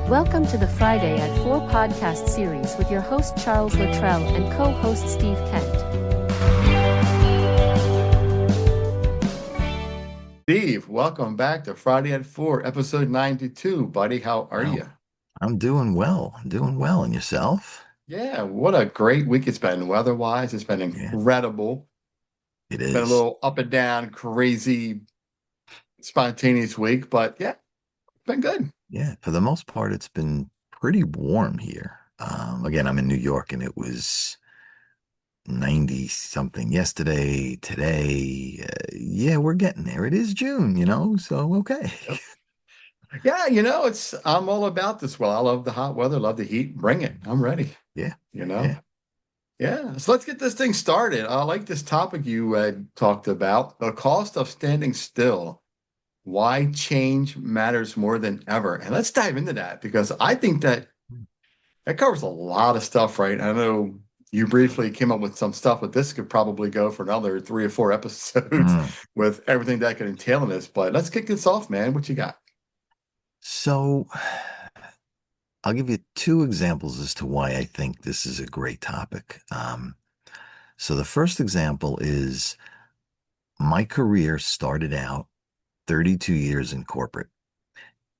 Welcome to the Friday at 4 podcast series with your host Charles Luttrell and co-host Steve Kent. Steve, welcome back to Friday at 4, episode 92. Buddy, how are Wow. you? I'm doing well. I'm doing well. And yourself? Yeah, what a great week it's been weather-wise. It's been Yeah, incredible. it Been a is. little up and down, crazy, spontaneous week, but yeah, it's been good. Yeah, for the most part, it's been pretty warm here. Again, I'm in New York and it was 90 something yesterday, today. Yeah, we're getting there. It is June, so okay. Yep. Yeah, I'm all about this. Well, I love the hot weather, love the heat. Bring it. I'm ready, Yeah, you know? yeah. Yeah, so let's get this thing started. I like this topic you talked about, the cost of standing still. Why change matters more than ever. And let's dive into that because I think that covers a lot of stuff, right? I know you briefly came up with some stuff, but this could probably go for another 3 or 4 episodes Mm. with everything that could entail in this. But let's kick this off, man. What you got? So I'll give you two examples as to why I think this is a great topic. So the first example is my career started out 32 years in corporate.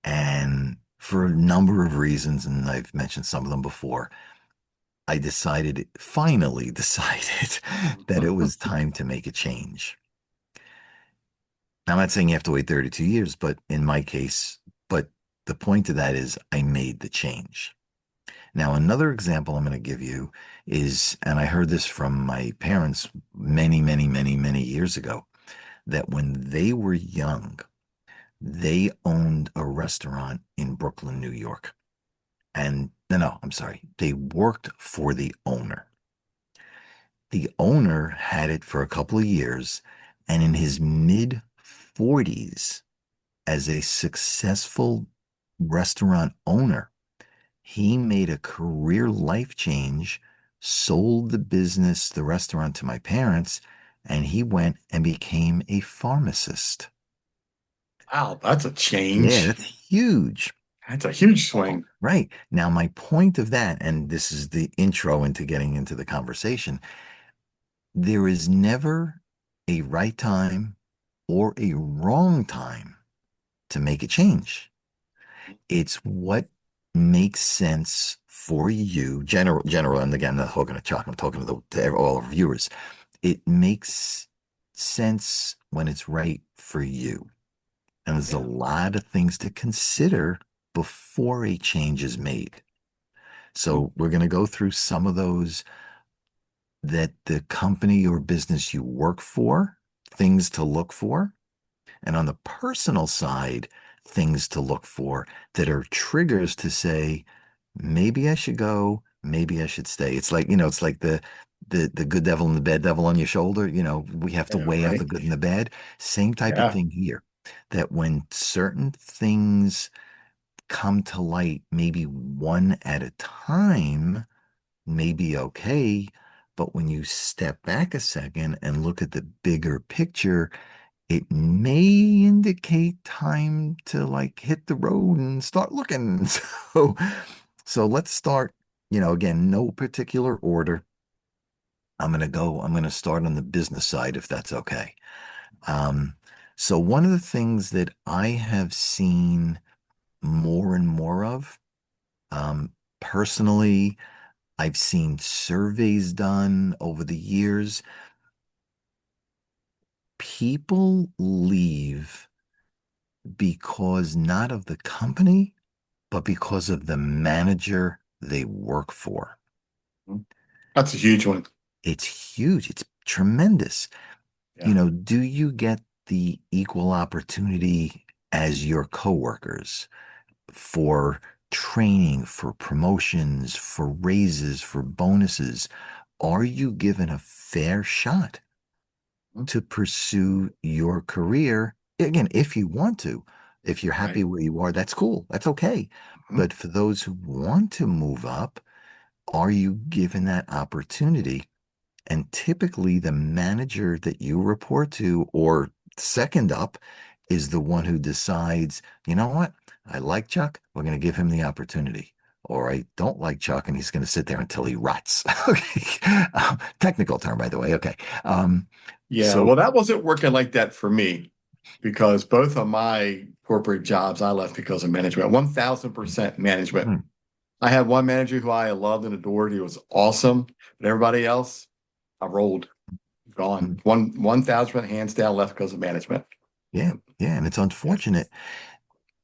And for a number of reasons, and I've mentioned some of them before, finally decided that it was time to make a change. Now, I'm not saying you have to wait 32 years, but in my case, but the point of that is I made the change. Now, another example I'm going to give you is, and I heard this from my parents many, many, many, many years ago, that when they were young, they owned a restaurant in Brooklyn, New York. And no, I'm sorry. They worked for the owner. The owner had it for a couple of years, and in his mid 40s, as a successful restaurant owner, he made a career life change, sold the business, the restaurant to my parents, and he went and became a pharmacist. Wow, that's a Yeah, change. that's huge. That's a huge Oh, swing. right. Now, my point of that, and this is the intro into getting into the conversation, there is never a right time or a wrong time to make a change. It's what makes sense for you, general, and again, I'm not talking to Chuck, I'm talking to all our viewers. It makes sense when it's right for you. And there's a Yeah. lot of things to consider before a change is made. So we're going to go through some of those that the company or business you work for, things to look for. And on the personal side, things to look for that are triggers to say, maybe I should go, maybe I should stay. It's like the good devil and the bad devil on your shoulder. We have to Yeah, weigh out right. the good and the bad. Same type of Yeah. thing here. That when certain things come to light, maybe one at a time, may be okay. But when you step back a second and look at the bigger picture, it may indicate time to like hit the road and start looking. So let's start, again, no particular order. I'm going to start on the business side if that's okay. Um, so one of the things that I have seen more and more of, personally, I've seen surveys done over the years. People leave because not of the company, but because of the manager they work for. That's a huge one. It's huge. It's tremendous. Yeah. Do you get the equal opportunity as your coworkers for training, for promotions, for raises, for bonuses? Are you given a fair shot to pursue your career? Again, if you want to, if you're happy Right. where you are, that's cool. That's okay. Mhm. But for those who want to move up, are you given that opportunity? And typically, the manager that you report to, or second up, is the one who decides, you know what? I like Chuck, we're going to give him the opportunity. Or I don't like Chuck and he's going to sit there until he rots. Okay. Technical term, by the way. Okay. Um, Yeah, so, well, that wasn't working like that for me because both of my corporate jobs I left because of management, 1000% management. hmm, I had one manager who I loved and adored. He was awesome, but everybody else, I rolled, gone. hmm, 1000% hands down left because of management. yeah, yeah. And it's Yeah, unfortunate.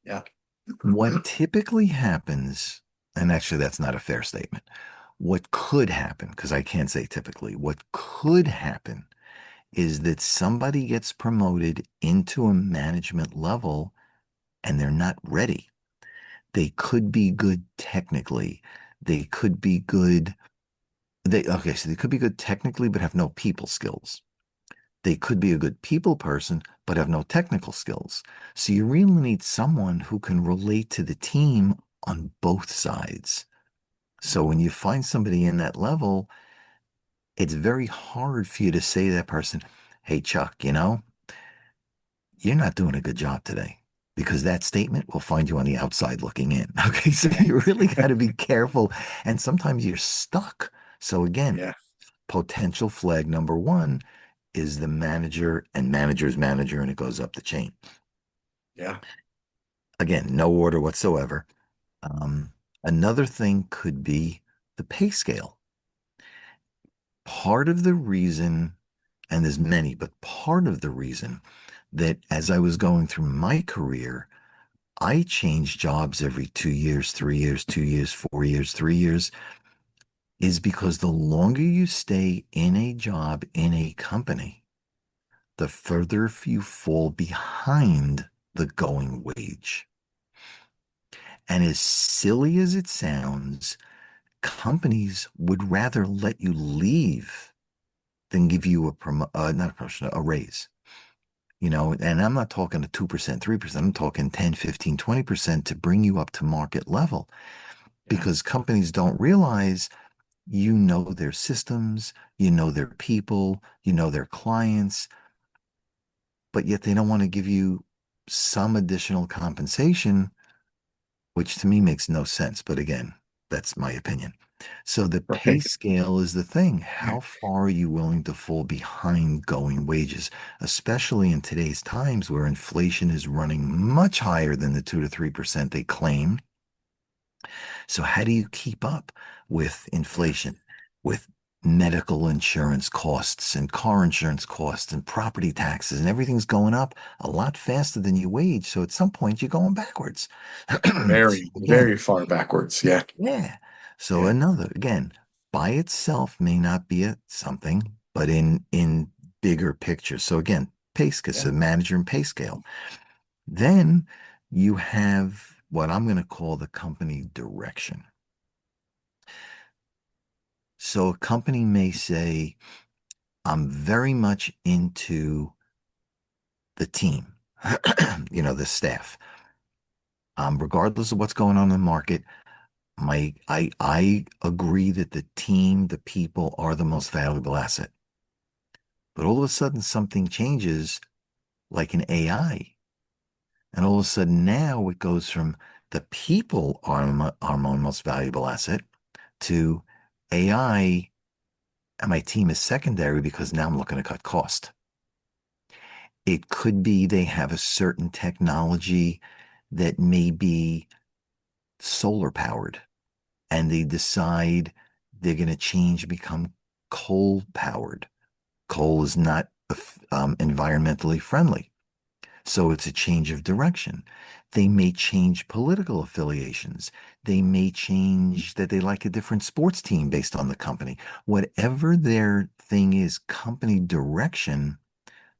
yeah, What typically happens, and actually, that's not a fair statement. What could happen, because I can't say typically, what could happen is that somebody gets promoted into a management level and they're not ready. They could be good technically. They could be good. So they could be good technically, but have no people skills. They could be a good people person, but have no technical skills. So you really need someone who can relate to the team on both sides. So when you find somebody in that level, it's very hard for you to say to that person, hey, Chuck, you're not doing a good job today because that statement will find you on the outside looking in. Okay. So you really got to be careful. And sometimes you're stuck. So again, yeah, potential flag number one is the manager and manager's manager, and it goes up the chain. yeah, Again, no order whatsoever. Um, Another thing could be the pay scale. Part of the reason, and there's many, but part of the reason that as I was going through my career, I changed jobs every 2 years, 3 years, 2 years, 4 years, 3 years, is because the longer you stay in a job in a company, the further you fall behind the going wage. And as silly as it sounds, companies would rather let you leave than give you not a promotion, a raise. And I'm not talking a 2%, 3%. I'm talking 10, 15, 20% to bring you up to market level yeah. because companies don't realize their systems, their people, their clients, but yet they don't want to give you some additional compensation, which to me makes no sense. But again, that's my opinion. So the pay Right. scale is the thing. How far are you willing to fall behind going wages, especially in today's times where inflation is running much higher than the 2 to 3% they claim? So how do you keep up with Yeah, inflation, with medical insurance costs and car insurance costs and property taxes and everything's going up a lot faster than your wage. So at some point you're going backwards. very, Again, very far backwards. Yeah, yeah. So yeah, another, again, by itself may not be something, but in bigger picture. So again, pay scale, yeah, so manager and pay scale. Then you have what I'm going to call the company direction. So a company may say, I'm very much into the team, the staff. Regardless of what's going on in the market, I agree that the team, the people are the most valuable asset. But all of a sudden something changes like an AI. And all of a sudden now it goes from the people are my most valuable asset to AI and my team is secondary because now I'm looking to cut cost. It could be they have a certain technology that may be solar powered and they decide they're going to change, become coal powered. Coal is not environmentally friendly. So it's a change of direction. They may change political affiliations. They may change that they like a different sports team based on the company. Whatever their thing is, company direction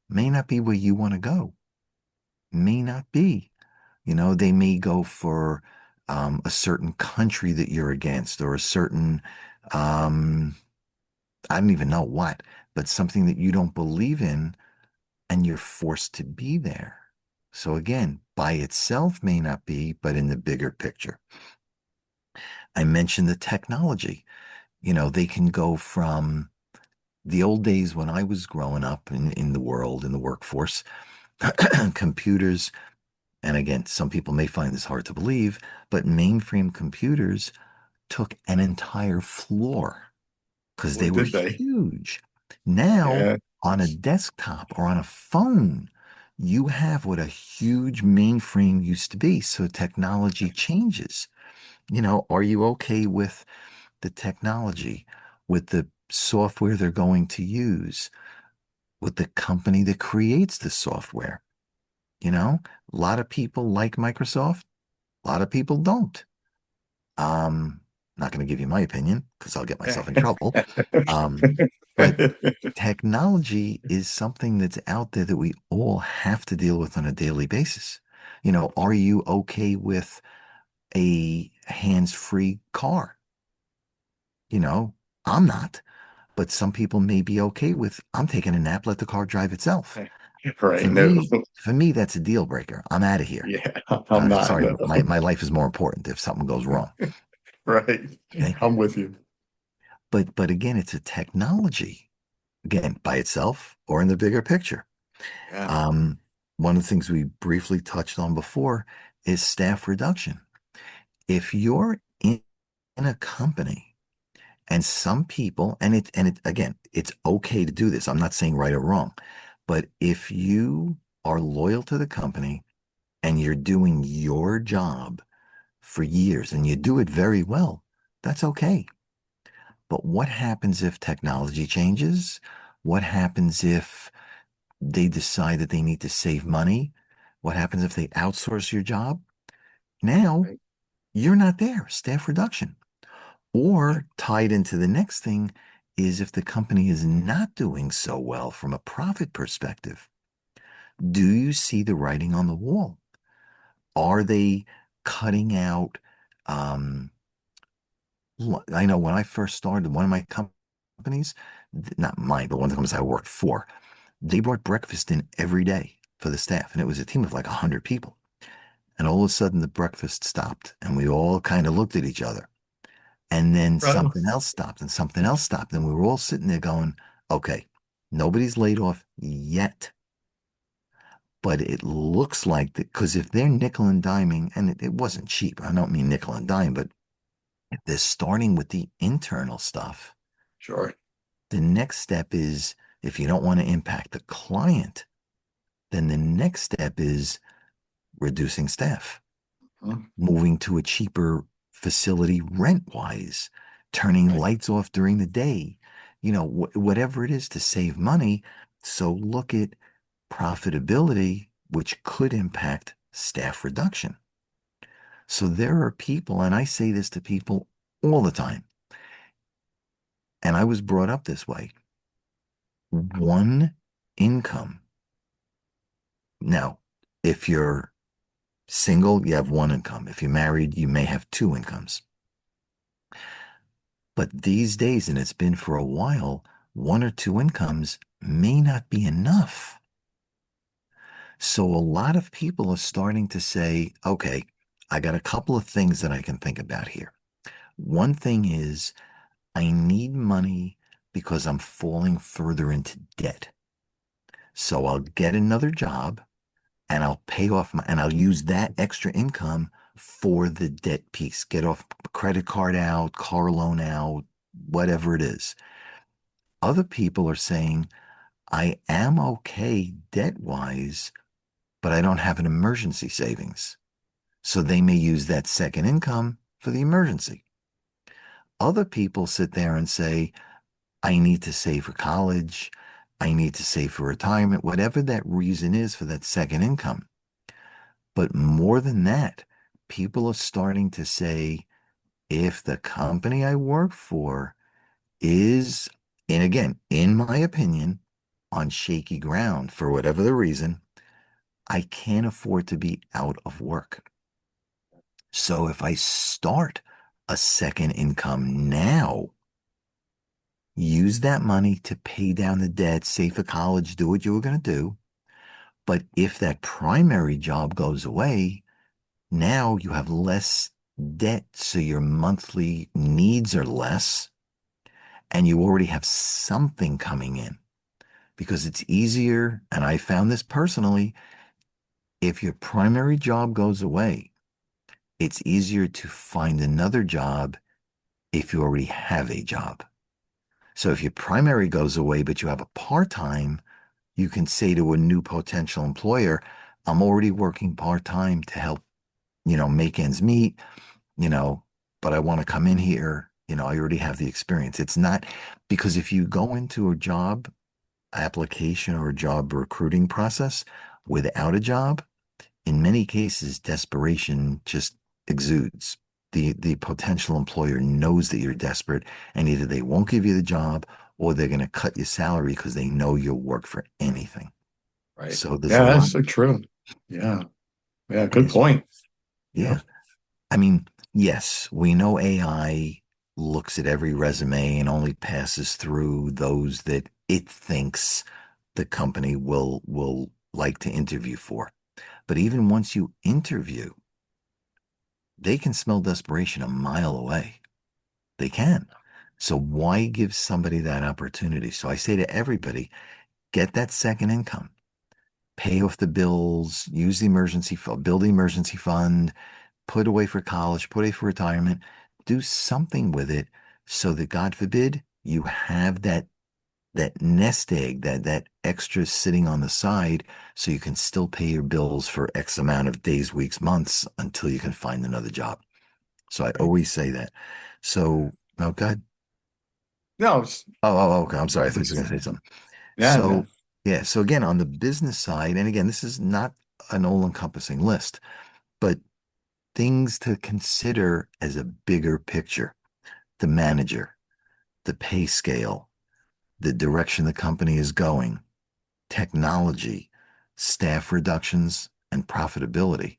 may not be where you want to go, may not be. They may go for a certain country that you're against or a certain, um, I don't even know what, but something that you don't believe in and you're forced to be there. So again, by itself may not be, but in the bigger picture. I mentioned the technology. They can go from the old days when I was growing up in the world, in the workforce, computers and again, some people may find this hard to believe, but mainframe computers took an entire floor because Boy, they were did they? huge. Now, Yeah. on a desktop or on a phone, you have what a huge mainframe used to be. So technology changes. Are you okay with the technology, with the software they're going to use, with the company that creates the software? A lot of people like Microsoft, a lot of people don't. Um, Not going to give you my opinion because I'll get myself in trouble. Um, but technology is something that's out there that we all have to deal with on a daily basis. Are you okay with a hands-free car? You know, I'm not, but some people may be okay with, I'm taking a nap, let the car drive itself. Right. For No. me, for me, that's a deal breaker. I'm out of here. Yeah, I'm not. Sorry, No. my life is more important if something goes wrong. Right. Okay. I'm with you. But again, it's a technology, again, by itself or in the bigger picture. Yeah. Um, One of the things we briefly touched on before is staff reduction. If you're in a company and some people, and it again, it's okay to do this. I'm not saying right or wrong, but if you are loyal to the company and you're doing your job for years and you do it very well, that's okay. But what happens if technology changes? What happens if they decide that they need to save money? What happens if they outsource your job? Now Right. you're not there, staff reduction. Or tied into the next thing is if the company is not doing so well from a profit perspective, do you see the writing on the wall? Are they cutting out? Um, I know when I first started one of my companies, not mine, but one of the companies I worked for, they brought breakfast in every day for the staff, and it was a team of like 100 people. And all of a sudden, the breakfast stopped, and we all kind of looked at each other. And then Right. something else stopped, and something else stopped. And we were all sitting there going, okay, nobody's laid off yet. But it looks like that because if they're nickel and diming, and it wasn't cheap, I don't mean nickel and dime, but if they're starting with the internal stuff, Sure. the next step is if you don't want to impact the client, then the next step is reducing staff, Mhm. moving to a cheaper facility rent wise, turning Right. lights off during the day, whatever it is to save money. So look at profitability, which could impact staff reduction. So there are people, and I say this to people all the time, and I was brought up this way: one income. Now, if you're single, you have one income. If you're married, you may have two incomes. But these days, and it's been for a while, one or two incomes may not be enough. So a lot of people are starting to say, okay, I got a couple of things that I can think about here. One thing is I need money because I'm falling further into debt. So I'll get another job and I'll pay off and I'll use that extra income for the debt piece. Get off credit card out, car loan out, whatever it is. Other people are saying, I am okay debt wise, but I don't have an emergency savings. So they may use that second income for the emergency. Other people sit there and say, I need to save for college. I need to save for retirement, whatever that reason is for that second income. But more than that, people are starting to say, if the company I work for is, and again, in my opinion, on shaky ground for whatever the reason, I can't afford to be out of work. So if I start a second income now, use that money to pay down the debt, save for college, do what you were going to do. But if that primary job goes away, now you have less debt, so your monthly needs are less, and you already have something coming in because it's easier. And I found this personally. if your primary job goes away, it's easier to find another job if you already have a job. So if your primary goes away, but you have a part-time, you can say to a new potential employer, I'm already working part-time to help, make ends meet, you know, but I want to come in here. I already have the experience. It's not because if you go into a job application or a job recruiting process without a job, in many cases, desperation just exudes. The potential employer knows that you're desperate, and either they won't give you the job or they're going to cut your salary because they know you'll work for anything. Right. So there's a Yeah, lot. that's so true. Yeah. Yeah. Good There's, point. Yep. yeah. I mean, yes, we know AI looks at every resume and only passes through those that it thinks the company will like to interview for. But even once you interview, they can smell desperation a mile away. They can. So why give somebody that opportunity? So I say to everybody, get that second income, pay off the bills, use the emergency fund, build the emergency fund, put away for college, put away for retirement, do something with it so that God forbid you have that nest egg, that extra sitting on the side so you can still pay your bills for X amount of days, weeks, months until you can find another job. So I Right. always say that. So, oh, God. No, Okay. I'm sorry. I thought you were going to say something. yeah, yeah. So, yeah. So again, on the business side, and again, this is not an all-encompassing list, but things to consider as a bigger picture: the manager, the pay scale, the direction the company is going, technology, staff reductions, and profitability.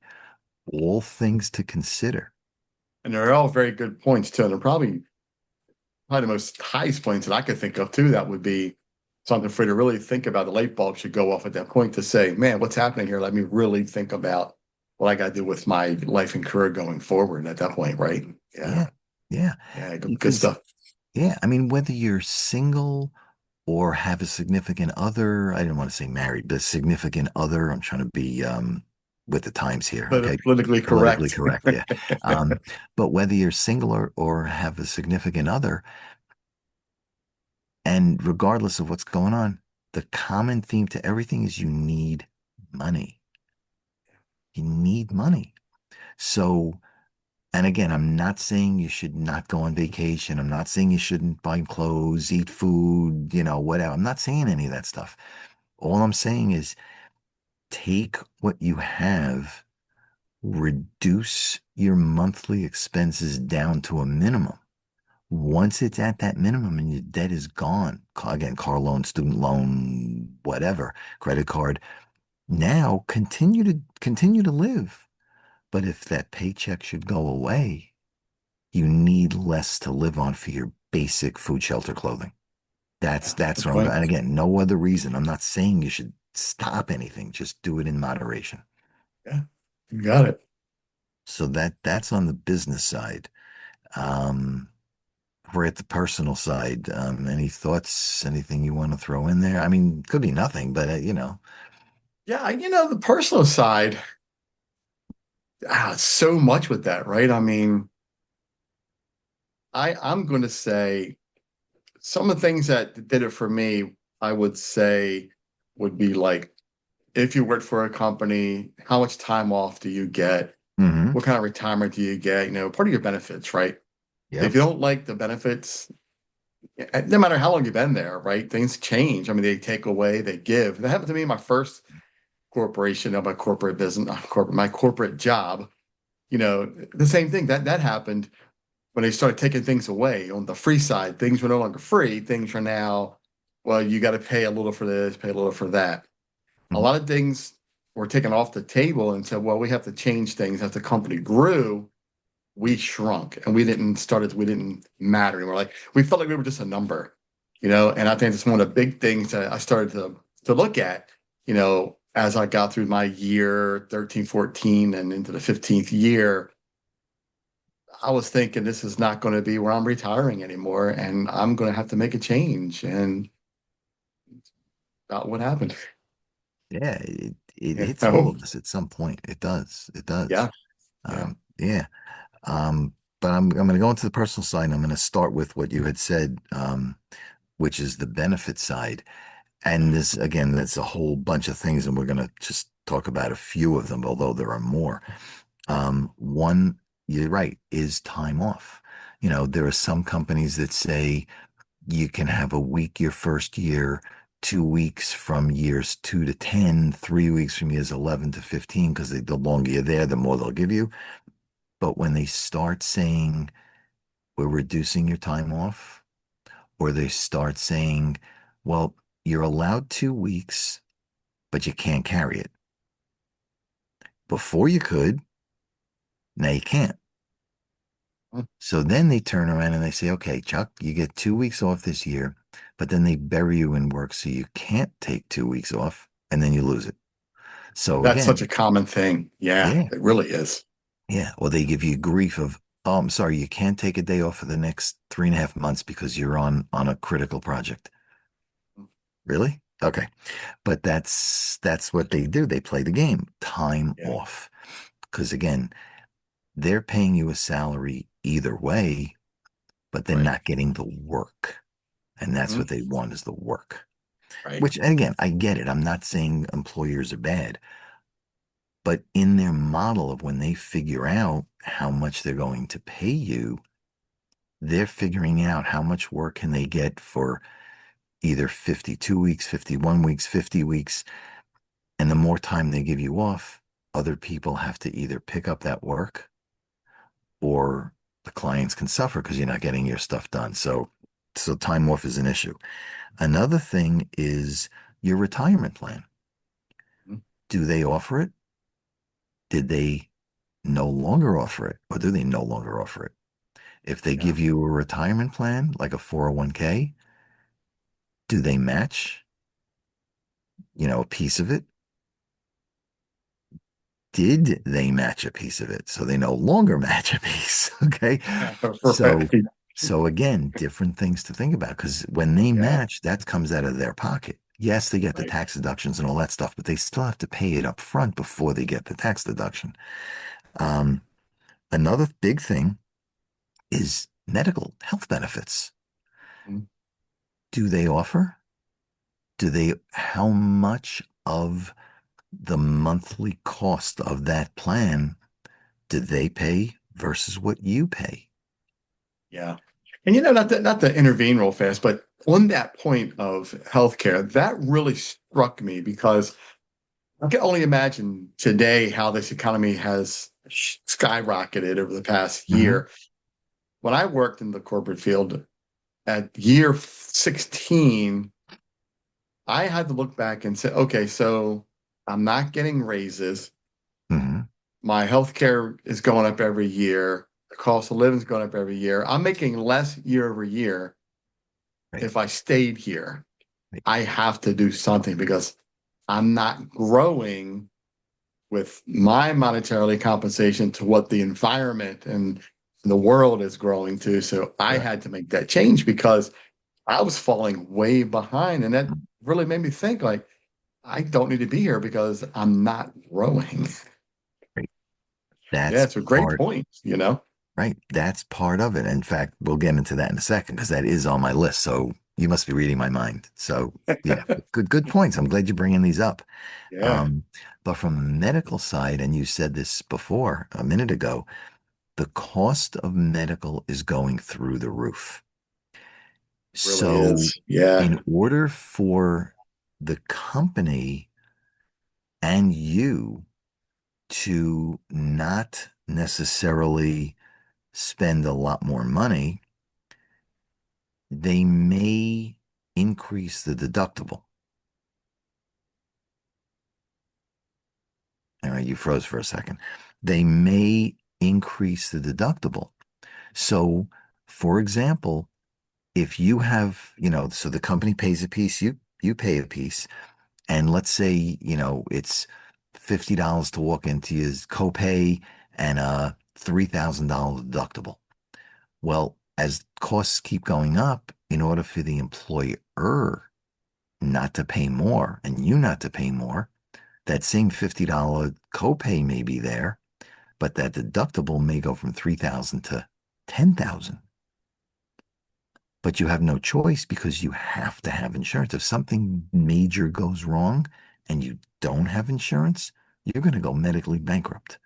All things to consider. And they're all very good points too. And they're probably the most highest points that I could think of too. That would be something for you to really think about. The light bulb should go off at that point to say, man, what's happening here? Let me really think about what I got to do with my life and career going forward at that point, right? Yeah. Yeah. Yeah. Yeah. Good Because, stuff. yeah, I mean, whether you're single or have a significant other, I didn't want to say married, but significant other, I'm trying to be with the times here. Okay. Politically Politically correct. correct. Yeah. Um, but whether you're single or have a significant other, and regardless of what's going on, the common theme to everything is you need money. You need money. So, and again, I'm not saying you should not go on vacation. I'm not saying you shouldn't buy clothes, eat food, whatever. I'm not saying any of that stuff. All I'm saying is take what you have, reduce your monthly expenses down to a minimum. Once it's at that minimum and your debt is gone, again, car loan, student loan, whatever, credit card, now continue to live. But if that paycheck should go away, you need less to live on for your basic food, shelter, clothing. That's Yeah. that's Good what I'm point. going. And again, no other reason. I'm not saying you should stop anything. Just do it in moderation. Yeah. You got it. So that's on the business side. Um, we're at the personal side. Any thoughts? Anything you want to throw in there? I mean, could be nothing, but Yeah. The personal side, so much with that, right? I mean, I'm going to say some of the things that did it for me, I would say would be like, if you work for a company, how much time off do you get? hmm What kind of retirement do you get? Part of your benefits, right? If Yep. you don't like the benefits, no matter how long you've been there, right? Things change. I mean, they take away, they give. That happened to me in my first corporation of my corporate business, my corporate job. The same thing that happened when they started taking things away on the free side. Things were no longer free. Things are now, well, you got to pay a little for this, pay a little for that. A Mhm. lot of things were taken off the table and said, well, we have to change things. As the company grew, we shrunk and we didn't matter anymore. Like we felt like we were just a number, and I think it's one of the big things that I started to look at, as I got through my year 13, 14 and into the 15th year. I was thinking this is not going to be where I'm retiring anymore, and I'm going to have to make a change. And about what happened. Yeah. it You hits all know? of us at some point. It does. It does. Yeah. Yeah. Yeah. But I'm going to go into the personal side, and I'm going to start with what you had said, which is the benefit side. And this, again, that's a whole bunch of things, and we're going to just talk about a few of them, although there are more. One, you're right, is time off. There are some companies that say you can have a week your first year, 2 weeks from years 2 to 10, 3 weeks from years 11 to 15, because the longer you're there, the more they'll give you. But when they start saying, we're reducing your time off, or they start saying, well, you're allowed 2 weeks, but you can't carry it. Before you could, now you can't. Mm. So then they turn around and they say, okay, Chuck, you get 2 weeks off this year, but then they bury you in work so you can't take 2 weeks off and then you lose it. So That's such again, a common thing. Yeah, yeah, it really is. yeah. Or they give you grief of, oh, I'm sorry, you can't take a day off for the next 3.5 months because you're on a critical project. Really? Okay. But that's what they do. They play the game, time Yeah. off. Because again, they're paying you a salary either way, but they're Right. not getting the work. And that's what Mhm. they want is the work. Right. Which, and again, I get it. I'm not saying employers are bad, but in their model of when they figure out how much they're going to pay you, they're figuring out how much work can they get for either 52 weeks, 51 weeks, 50 weeks. And the more time they give you off, other people have to either pick up that work or the clients can suffer because you're not getting your stuff done. So time off is an issue. Another thing is your retirement plan. Mhm. Do they offer it? Did they no longer offer it, or do they no longer offer it? If they Yeah. give you a retirement plan like a 401k, do they match, a piece of it? Did they match a piece of it? So they no longer match a piece. Okay. So, Right. so again, different things to think about because when they Yeah. match, that comes out of their pocket. Yes, they get the Right. tax deductions and all that stuff, but they still have to pay it up front before they get the tax deduction. Um, Another big thing is medical health benefits. Mhm. Do they offer? How much of the monthly cost of that plan do they pay versus what you pay? Yeah. And not to intervene real fast, but on that point of healthcare, that really struck me because I can only imagine today how this economy has skyrocketed over the past Hmm. year. When I worked in the corporate field at year 16, I had to look back and say, okay, so I'm not getting raises. Hmm. My healthcare is going up every year. The cost of living is going up every year. I'm making less year over year. Right, If I stayed here, right, I have to do something because I'm not growing with my monetarily compensation to what the environment and the world is growing to. So I correct. had to make that change because I was falling way behind. And that really made me think like, I don't need to be here because I'm not growing. Right. Yeah, That's it's a great part, point. right. That's part of it. In fact, we'll get into that in a second because that is on my list. So you must be reading my mind. So yeah, good points. I'm glad you're bringing these up. Yeah, Um, but from a medical side, and you said this before a minute ago, the cost of medical is going through the roof. it really So, is. Yeah. in order for the company and you to not necessarily spend a lot more money, they may increase the deductible. All right, you froze for a second. They may increase the deductible. So, for example, if you have, so the company pays a piece, you pay a piece, and let's say, it's $50 to walk into your copay and a $3,000 deductible. Well, as costs keep going up, in order for the employer not to pay more and you not to pay more, that same $50 copay may be there, but that deductible may go from 3,000 to 10,000. But you have no choice because you have to have insurance. If something major goes wrong and you don't have insurance, you're going to go medically bankrupt.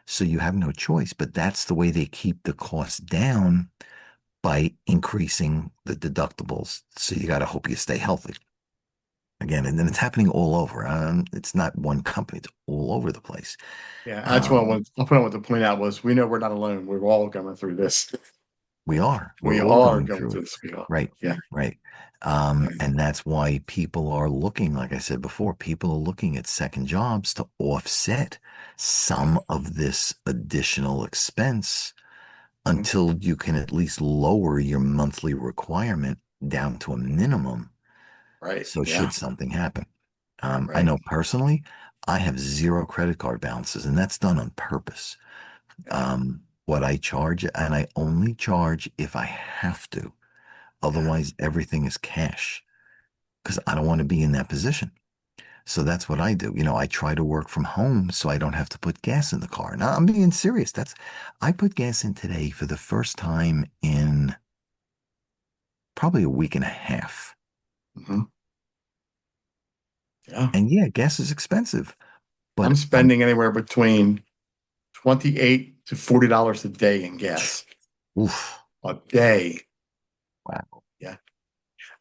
So you have no choice, but that's the way they keep the cost down by increasing the deductibles. So you got to hope you stay healthy. Again, and then it's happening all over. It's not one company, it's all over the place. Yeah, that's what Um, I wanted to point out was we know we're not alone. We're all going through this. we're We all are going going through through it. this. We are. Right, Yeah. right. Yeah. And that's why people are looking, like I said before, people are looking at second jobs to offset some of this additional expense Mhm. until you can at least lower your monthly requirement down to a minimum. Right. So Yeah. should something happen. I Right. know personally, I have zero credit card balances, and that's done on purpose. Yeah. What I charge, and I only charge if I have to. Yeah. Otherwise, everything is cash because I don't want to be in that position. So that's what I do. I try to work from home so I don't have to put gas in the car. Now, I'm being serious. I put gas in today for the first time in probably a week and a half. Hmm. Yeah. And yeah, gas is expensive, I'm but spending anywhere between $28 to $40 a day in gas. oof, A day. wow. Yeah.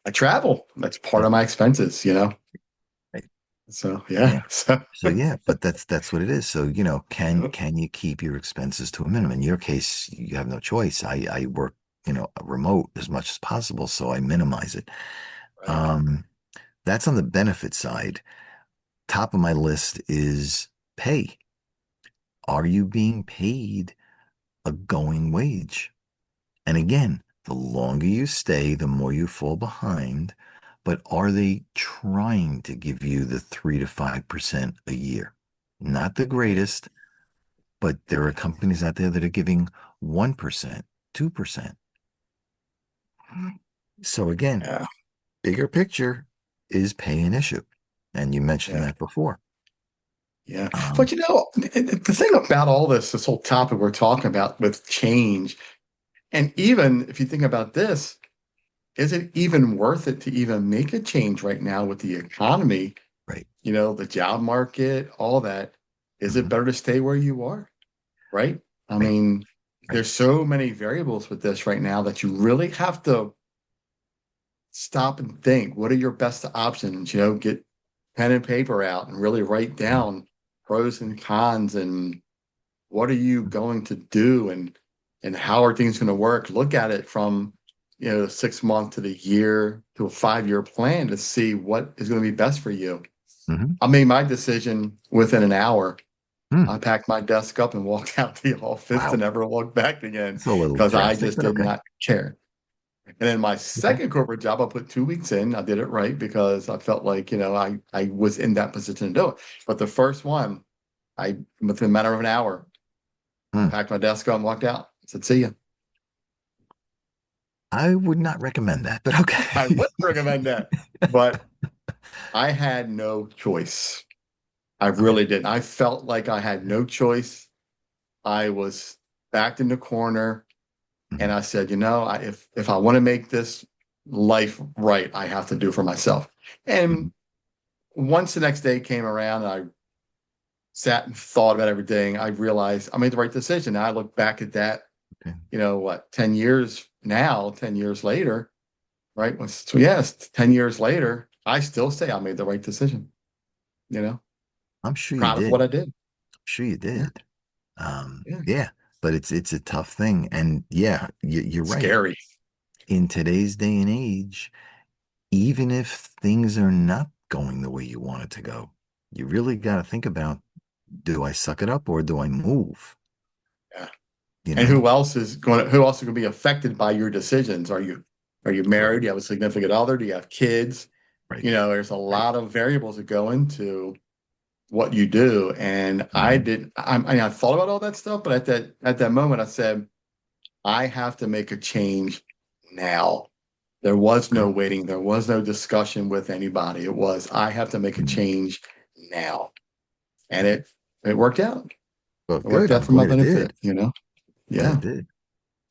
I travel. That's part of my expenses. Right. So Yeah. yeah. So So yeah, but that's what it is. So, can yeah. can you keep your expenses to a minimum? In your case, you have no choice. I work, remote as much as possible, so I minimize it. Right. Um, that's on the benefit side. Top of my list is pay. Are you being paid a going wage? And again, the longer you stay, the more you fall behind. But are they trying to give you the 3 to 5% a year? Not the greatest, but there are companies out there that are giving 1%, 2%. So again, Yeah. bigger picture, is pay an issue? And you mentioned Yeah. that before. Yeah. Um, But the thing about all this whole topic we're talking about with change, and even if you think about this, is it even worth it to even make a change right now with the economy, right. the job market, all that? Is it Mhm. better to stay where you are? Right? I Right. mean, Right. there's so many variables with this right now that you really have to stop and think, what are your best options? Get pen and paper out and really write Mhm. down pros and cons and what are you going to do and how are things going to work? Look at it from 6 month to the year to a 5 year plan to see what is going to be best for you. Mhm. I made my decision within an hour. Hmm. I packed my desk up and walked out the office and Wow. never walked back again It's a little because I drastic, just but did okay. not care. And then my Okay. second corporate job, I put 2 weeks in. I did it right because I felt like, I was in that position to do it. But the first one, within a matter of an hour, Hmm. packed my desk up and walked out. I said, see ya. I would not recommend that, but I okay. wouldn't recommend that. But I had no choice. I Okay. really didn't. I felt like I had no choice. I was backed in the corner. And Mhm. I said, if I want to make this life right, I have to do for myself. Mhm. And once the next day came around and I sat and thought about everything, I realized I made the right decision. Now I look back at that, Okay. 10 years now, 10 years later, right? So yes, 10 years later, I still say I made the right decision, you know, I'm sure you proud of did. what I I'm did. sure you Yeah. did. Yeah. Yeah, but it's a tough thing. And yeah, you're right. Scary. In today's day and age, even if things are not going the way you want it to go, you really got to think about, do I suck it up or do I move? Yeah. You And know? who else is going to be affected by your decisions? Are you married? Correct. Do you have a significant other? Do you have kids? Right. There's a Right. lot of variables that go into what you do. And I Mhm. did, I thought about all that stuff, but at that moment I said, I have to make a change now. There was Okay. no waiting. There was no discussion with anybody. I have to make a Mhm. change now. and it worked out. Well, It worked good. out I'm for my glad it benefit, did. you know? Glad Yeah. it did.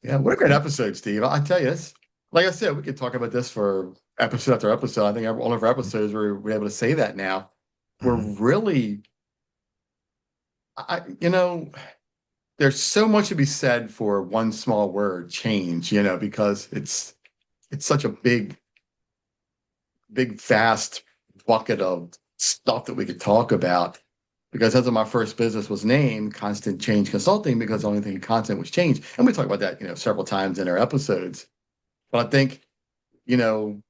Yeah. What a great episode, Steve. I tell you, it's like I said, we could talk about this for episode after episode. I think all of our episodes we're able to say that now. We're Hmm. really, you know, there's so much to be said for one small word, change, because it's such a big, vast bucket of stuff that we could talk about. Because that's what my first business was named, Constant Change Consulting, because the only thing constant was change. And we talk about that, several times in our episodes. But I think, you know,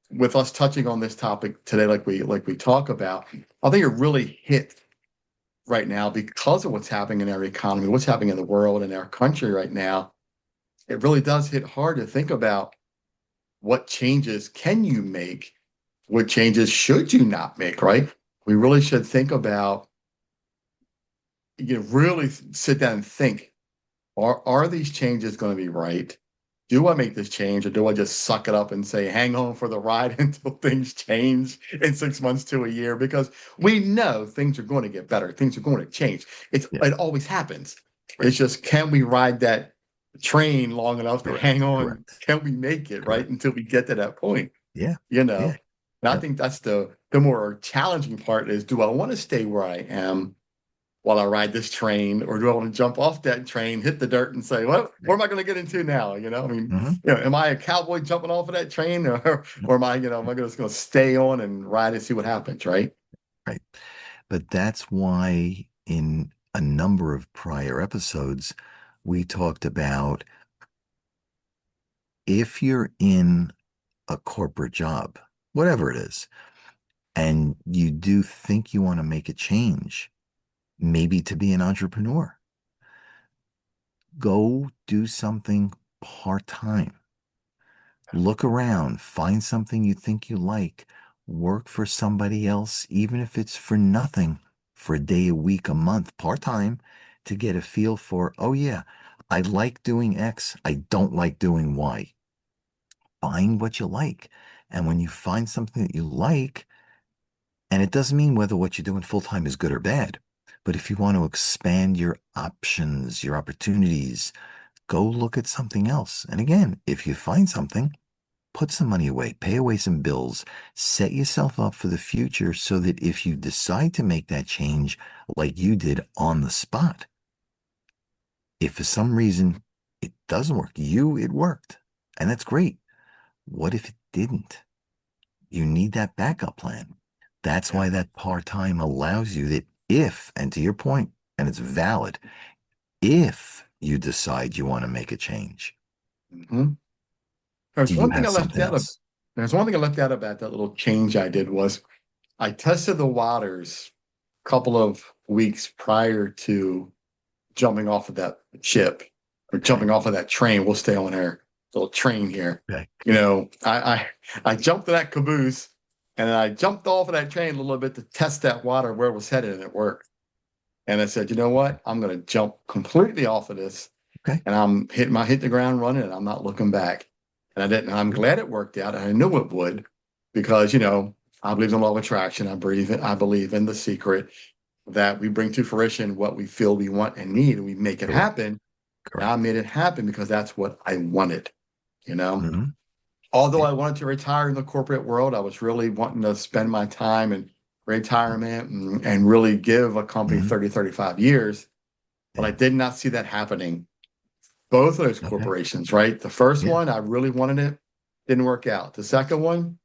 with us touching on this topic today, like we talk about, I think it really hit right now because of what's happening in our economy, what's happening in the world and our country right now. It really does hit hard to think about what changes can you make, what changes should you not make, right? We really should think about, really sit down and think, are these changes going to be right? Do I make this change or do I just suck it up and say, hang on for the ride until things change in 6 months to a year? Because we know things are going to get better. Things are going to change. Yeah. It always happens. Right. It's just, can we ride that train long enough to hang Correct. on? Correct. Can we make it right Correct. until we get to that point? Yeah. You Yeah. know, and I Yep. think that's the more challenging part is, do I want to stay where I am while I ride this train, or do I want to jump off that train, hit the dirt, and say, "Well, what am I going to get into now?" I mean, Hmm. am I a cowboy jumping off of that train, or am I, am I just going to stay on and ride and see what happens, right? Right. But that's why in a number of prior episodes, we talked about if you're in a corporate job, whatever it is, and you do think you want to make a change, maybe to be an entrepreneur, go do something part-time. Look around, find something you think you like, work for somebody else, even if it's for nothing, for a day, a week, a month, part-time, to get a feel for, oh yeah, I like doing X, I don't like doing Y. Find what you like. And when you find something that you like, and it doesn't mean whether what you're doing full-time is good or bad, but if you want to expand your options, your opportunities, go look at something else. And again, if you find something, put some money away, pay away some bills, set yourself up for the future so that if you decide to make that change like you did on the spot, if for some reason it doesn't work, it worked, and that's great. What if it didn't? You need that backup plan. That's Yeah. why that part-time allows you that if, and to your point, and it's valid, if you decide you want to make a change, hmm do There's you one thing have I left something out of. else? There's one thing I left out about that little change I did was I tested the waters a couple of weeks prior to jumping off of that ship or Okay. jumping off of that train. We'll stay on our little train here. Okay. I jumped to that caboose and I jumped off of that train a little bit to test that water where it was headed, and it worked. And I said, you know what? I'm going to jump completely off of this, Okay. and I'm hit the ground running, and I'm not looking back. And I didn't. I'm glad it worked out. And I knew it would, because I believe in law of attraction. I believe in the secret that we bring to fruition what we feel we want and need, and we make it Correct. happen. And I Correct. made it happen because that's what I wanted. You know, Hmm. although Yeah. I wanted to retire in the corporate world, I was really wanting to spend my time in retirement and really give a company Hmm. 30, 35 years. But I Yeah. did not see that happening. Both of those Okay. corporations, right? The first Yeah. one, I really wanted it, didn't work out. The second one,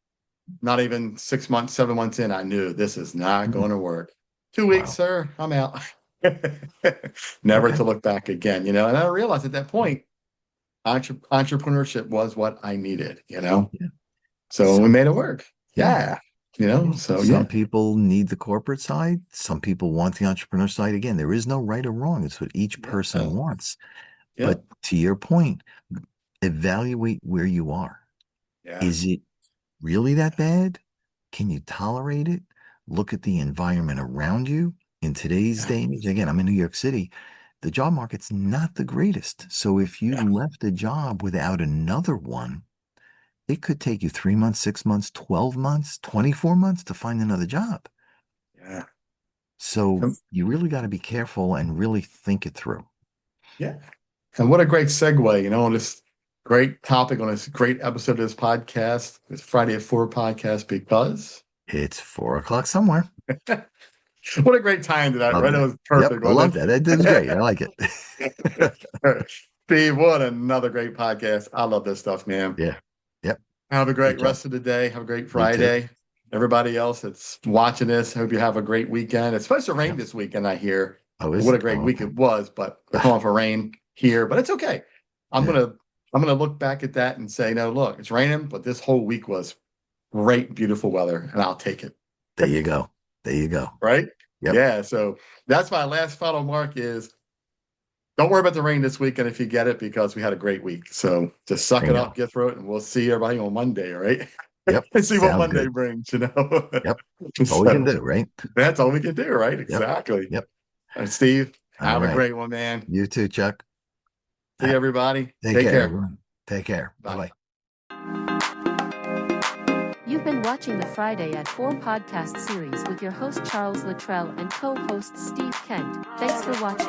not even 6 months, 7 months in, I knew this is not Mhm. going to work. 2 weeks, Wow. sir, I'm out. Never Okay. to look back again, And I realized at that point, entrepreneurship was what I needed. Yeah. So we Some, made it work. yeah. Yeah. Yeah. So Some yeah. people need the corporate side. Some people want the entrepreneur side. Again, there is no right or wrong. It's what each Yeah. person wants. Yeah. But to your point, evaluate where you are. Yeah. Is it really that bad? Can you tolerate it? Look at the environment around you. In today's Yeah. day and age, again, I'm in New York City. The job market's not the greatest. So if you Yeah. left a job without another one, it could take you 3 months, 6 months, 12 months, 24 months to find another job. Yeah. So Um, you really got to be careful and really think it through. Yeah. And what a great segue, on this great topic, on this great episode of this podcast, this Friday at 4 podcast, because It's 4 o'clock somewhere. what a great time to that, Love right? That that. was Yep, perfect, I love wasn't that. That is great. I like it. it? Steve, what another great podcast. I love this stuff, man. Yeah. Yep. Have a great Great job. rest of the day. Have a great You too. Friday. Everybody else that's watching this, hope you have a great weekend. It's supposed to rain Yep. this weekend, I hear. Oh, is What a it? great Oh, week okay. it was, but we're calling for rain here, but it's okay. I'm Yeah. gonna look back at that and say, no, look, it's raining, but this whole week was great, beautiful weather, and I'll take it. There you go. There you go. Right? Yep. Yeah. So that's my last final mark is don't worry about the rain this weekend if you get it, because we had a great week. So just suck it Bingo. up, get through it, and we'll see everybody on Monday, all right? Yep. And see what Sounds Monday good. brings, Yep. That's all we can do, right? That's all we can do, right? Yep. Exactly. Yep. And Steve, All have a right. great one, man. You too, Chuck. See everybody. Take care, care. everyone. Take care. Bye. Bye-bye. You've been watching the Friday at 4 podcast series with your host Charles Luttrell and co-host Steve Kent. Thanks for watching.